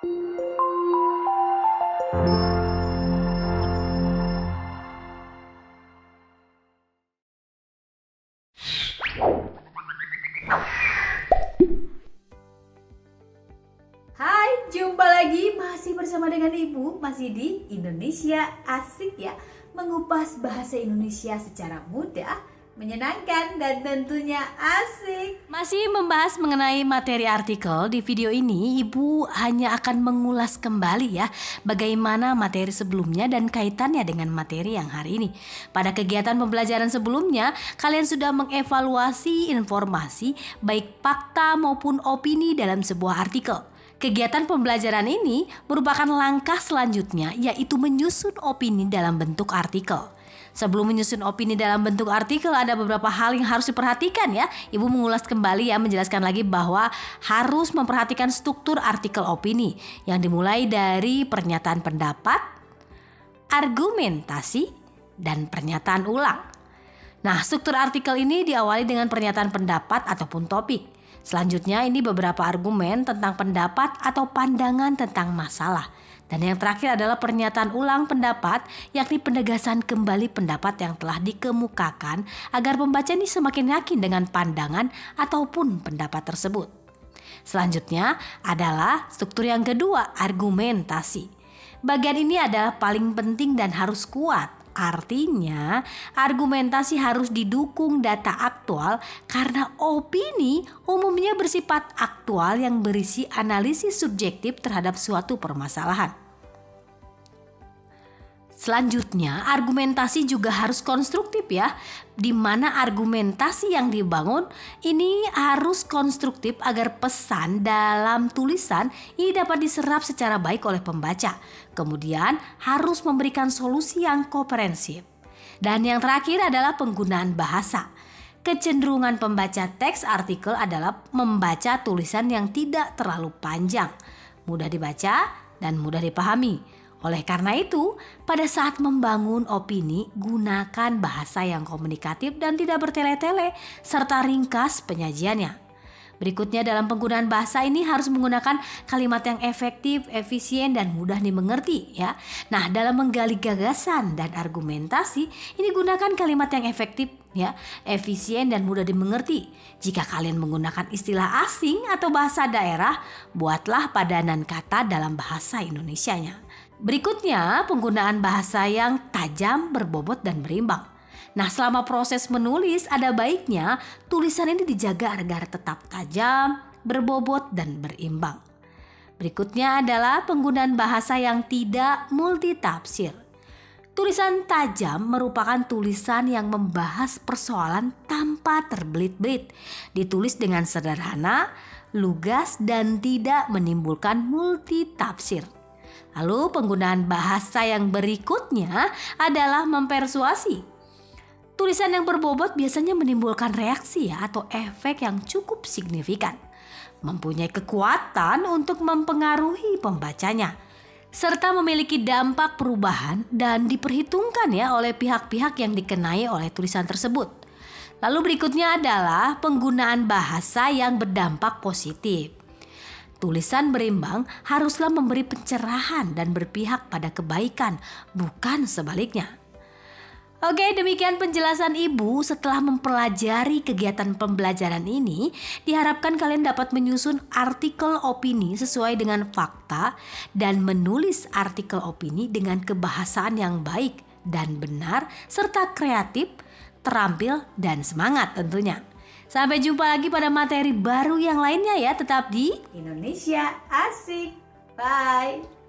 Hai, jumpa lagi masih bersama dengan Ibu, masih di Indonesia Asik ya. Mengupas bahasa Indonesia secara mudah, menyenangkan dan tentunya asik. Masih membahas mengenai materi artikel, di video ini Ibu hanya akan mengulas kembali ya bagaimana materi sebelumnya dan kaitannya dengan materi yang hari ini. Pada kegiatan pembelajaran sebelumnya, kalian sudah mengevaluasi informasi baik fakta maupun opini dalam sebuah artikel. Kegiatan pembelajaran ini merupakan langkah selanjutnya, yaitu menyusun opini dalam bentuk artikel. Sebelum menyusun opini dalam bentuk artikel, ada beberapa hal yang harus diperhatikan ya. Ibu mengulas kembali ya, menjelaskan lagi bahwa harus memperhatikan struktur artikel opini yang dimulai dari pernyataan pendapat, argumentasi, dan pernyataan ulang. Nah, struktur artikel ini diawali dengan pernyataan pendapat ataupun topik. Selanjutnya ini beberapa argumen tentang pendapat atau pandangan tentang masalah. Dan yang terakhir adalah pernyataan ulang pendapat, yakni penegasan kembali pendapat yang telah dikemukakan agar pembaca ini semakin yakin dengan pandangan ataupun pendapat tersebut. Selanjutnya adalah struktur yang kedua, argumentasi. Bagian ini adalah paling penting dan harus kuat. Artinya, argumentasi harus didukung data aktual karena opini umumnya bersifat aktual yang berisi analisis subjektif terhadap suatu permasalahan. Selanjutnya, argumentasi juga harus konstruktif ya, di mana argumentasi yang dibangun ini harus konstruktif agar pesan dalam tulisan ini dapat diserap secara baik oleh pembaca. Kemudian harus memberikan solusi yang komprehensif. Dan yang terakhir adalah penggunaan bahasa. Kecenderungan pembaca teks artikel adalah membaca tulisan yang tidak terlalu panjang, mudah dibaca dan mudah dipahami. Oleh karena itu, pada saat membangun opini, gunakan bahasa yang komunikatif dan tidak bertele-tele, serta ringkas penyajiannya. Berikutnya dalam penggunaan bahasa ini harus menggunakan kalimat yang efektif, efisien, dan mudah dimengerti ya. Nah, dalam menggali gagasan dan argumentasi, ini gunakan kalimat yang efektif ya, efisien dan mudah dimengerti. Jika kalian menggunakan istilah asing atau bahasa daerah, buatlah padanan kata dalam bahasa Indonesianya. Berikutnya, penggunaan bahasa yang tajam, berbobot, dan berimbang. Nah, selama proses menulis ada baiknya tulisan ini dijaga agar tetap tajam, berbobot, dan berimbang. Berikutnya adalah penggunaan bahasa yang tidak multitafsir. Tulisan tajam merupakan tulisan yang membahas persoalan tanpa terbelit-belit, ditulis dengan sederhana, lugas, dan tidak menimbulkan multitafsir. Lalu penggunaan bahasa yang berikutnya adalah mempersuasi. Tulisan yang berbobot biasanya menimbulkan reaksi ya, atau efek yang cukup signifikan, mempunyai kekuatan untuk mempengaruhi pembacanya, serta memiliki dampak perubahan dan diperhitungkan ya oleh pihak-pihak yang dikenai oleh tulisan tersebut. Lalu berikutnya adalah penggunaan bahasa yang berdampak positif. Tulisan berimbang haruslah memberi pencerahan dan berpihak pada kebaikan, bukan sebaliknya. Oke, demikian penjelasan Ibu. Setelah mempelajari kegiatan pembelajaran ini, diharapkan kalian dapat menyusun artikel opini sesuai dengan fakta dan menulis artikel opini dengan kebahasaan yang baik dan benar, serta kreatif, terampil, dan semangat tentunya. Sampai jumpa lagi pada materi baru yang lainnya ya, tetap di Indonesia Asik. Bye.